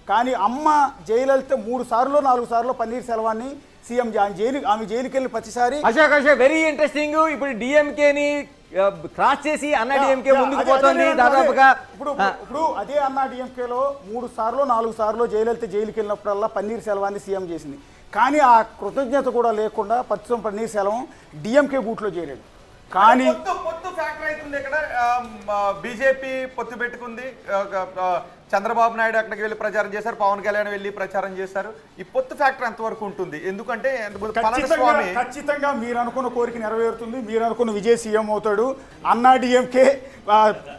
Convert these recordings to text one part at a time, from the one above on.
కానీ అమ్మ జయలలిత 3 సార్లు 4 సార్లు పన్నీర్ సెల్వాన్ని సీఎం ఆమె జైలుకి వెళ్ళి ప్రతిసారి అశోక్ వెరీ ఇంట్రెస్టింగ్. ఇప్పుడు డిఎంకేని క్రాస్ చేసి అన్నా డిఎంకే ముందుకు పోతుంది దాదాపుగా. ఇప్పుడు అదే అన్నా డిఎంకేలో 3 సార్లు 4 సార్లు జయలలిత జైలుకి వెళ్ళినప్పుడల్లా పన్నీర్ సెల్వాన్ని సీఎం చేసింది. కానీ ఆ కృతజ్ఞత కూడా లేకుండా ప్రస్తుతం పన్నీర్ సెల్వం డిఎంకే గూట్లో చేరాడు. కానీ పొత్తు ఫ్యాక్టర్ అవుతుంది ఇక్కడ. బీజేపీ పొత్తు పెట్టుకుంది, చంద్రబాబు నాయుడు అక్కడికి వెళ్ళి ప్రచారం చేశారు, పవన్ కళ్యాణ్ వెళ్ళి ప్రచారం చేశారు. ఈ పొత్తు ఫ్యాక్టర్ ఎంతవరకు ఉంటుంది? ఎందుకంటే ఖచ్చితంగా మీరు అనుకున్న కోరిక నెరవేరుతుంది. మీరు అనుకున్న విజయ్ సీఎం అవుతాడు. అన్నా డిఎంకే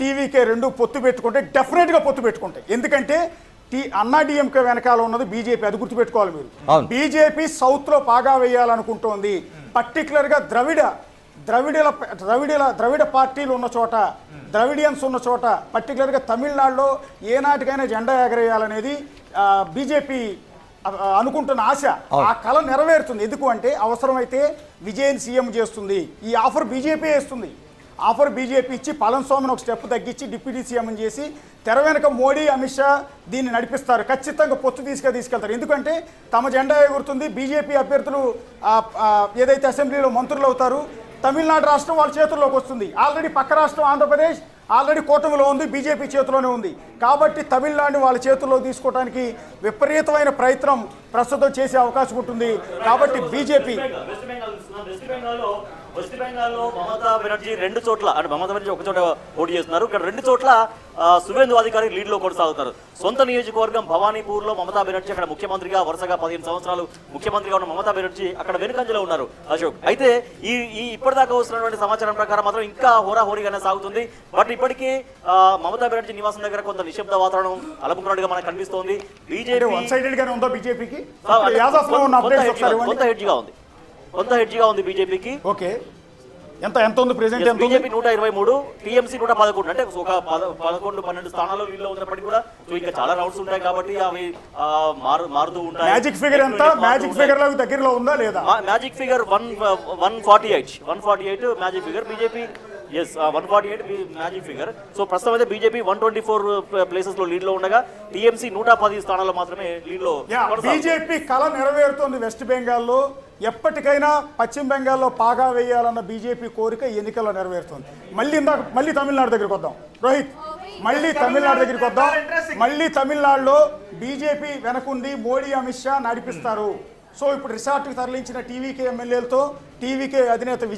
టీవీకే రెండు పొత్తు పెట్టుకుంటే డెఫినెట్గా పొత్తు పెట్టుకుంటాయి. ఎందుకంటే అన్నా డిఎంకే వెనకాల ఉన్నది బీజేపీ, అది గుర్తుపెట్టుకోవాలి మీరు. బీజేపీ సౌత్లో పాగా వేయాలనుకుంటోంది. పర్టికులర్గా ద్రవిడ పార్టీలు ఉన్న చోట, ద్రవిడియన్స్ ఉన్న చోట, పర్టికులర్గా తమిళనాడులో ఏనాటికైనా జెండా ఎగరేయాలనేది బీజేపీ అనుకుంటున్న ఆశ. ఆ కళ నెరవేరుతుంది. ఎందుకు అంటే అవసరమైతే విజయన్ సీఎం చేస్తుంది. ఈ ఆఫర్ బీజేపీ వేస్తుంది. ఆఫర్ బీజేపీ ఇచ్చి పళనిస్వామిని ఒక స్టెప్ తగ్గించి డిప్యూటీ సీఎం చేసి తెర వెనక మోడీ అమిత్ షా దీన్ని నడిపిస్తారు. ఖచ్చితంగా పొత్తు తీసుకెళ్తారు. ఎందుకంటే తమ జెండా ఎగురుతుంది. బీజేపీ అభ్యర్థులు ఏదైతే అసెంబ్లీలో మంత్రులు అవుతారు, తమిళనాడు రాష్ట్రం వాళ్ళ చేతుల్లోకి వస్తుంది. ఆల్రెడీ పక్క రాష్ట్రం ఆంధ్రప్రదేశ్ ఆల్రెడీ కూటమిలో ఉంది, బీజేపీ చేతిలోనే ఉంది. కాబట్టి తమిళనాడుని వాళ్ళ చేతుల్లో తీసుకోవడానికి విపరీతమైన ప్రయత్నం ప్రస్తుతం చేసే అవకాశం ఉంటుంది. కాబట్టి బీజేపీ వెస్ట్ బెంగాల్లో మమతా బెనర్జీ 2 చోట్ల, అంటే మమతా బెనర్జీ ఒక చోట పోటీ చేస్తున్నారు. ఇక్కడ 2 చోట్ల సువేందు అధికారి లీడ్లో కొనసాగుతారు. సొంత నియోజకవర్గం భవానీపూర్లో మమతా బెనర్జీ అక్కడ ముఖ్యమంత్రిగా వరుసగా 15 సంవత్సరాలు ముఖ్యమంత్రిగా ఉన్న మమతా బెనర్జీ అక్కడ వెనుకంజలో ఉన్నారు అశోక్. అయితే ఈ ఇప్పటిదాకా వస్తున్నటువంటి సమాచారం ప్రకారం మాత్రం ఇంకా హోరాహోరీగానే సాగుతుంది. బట్ ఇప్పటికీ మమతా బెనర్జీ నివాసం దగ్గర కొంత నిశ్శబ్ద వాతావరణం అలముకున్నట్టుగా మనకు కనిపిస్తోంది. బీజేపీ కొంత హెడ్జిగా ఉంది బీజేపీకి. ఓకే, ఎంత ఉంది ప్రెజెంట్? BJP 123, TMC 111. అంటే ఒక 11-12 స్థానాల్లో వీళ్ళు ఉన్నప్పటికీ కూడా ఇంకా చాలా రౌండ్స్ ఉంటాయి కాబట్టి అవి మారుతూ ఉంటాయి. మ్యాజిక్ ఫిగర్ ఎంత? మ్యాజిక్ ఫిగర్ లో దగ్గరలో ఉందా లేదా? Magic figure 148 magic figure. BJP 148 magic figure. So ప్రస్తుతం అయితే బీజేపీ 124 ప్లేసెస్ లో లీడ్ లో ఉండగా టీఎంసీ 110 స్థానాల్లో మాత్రమే లీడ్ లో. బీజేపీ కళ నెరవేరుతోంది వెస్ట్ బెంగాల్లో. ఎప్పటికైనా పశ్చిమ బెంగాల్లో పాగా వేయాలన్న బీజేపీ కోరిక ఎన్నికల్లో నెరవేరుతుంది. మళ్ళీ తమిళనాడు దగ్గరికి వద్దాం రోహిత్. మళ్ళీ తమిళనాడులో బీజేపీ వెనకుండి మోడీ అమిత్ షా నడిపిస్తారు. సో ఇప్పుడు రిసార్ట్కి తరలించిన టీవీకే ఎమ్మెల్యేలతో టీవీకే అధినేత విజయ్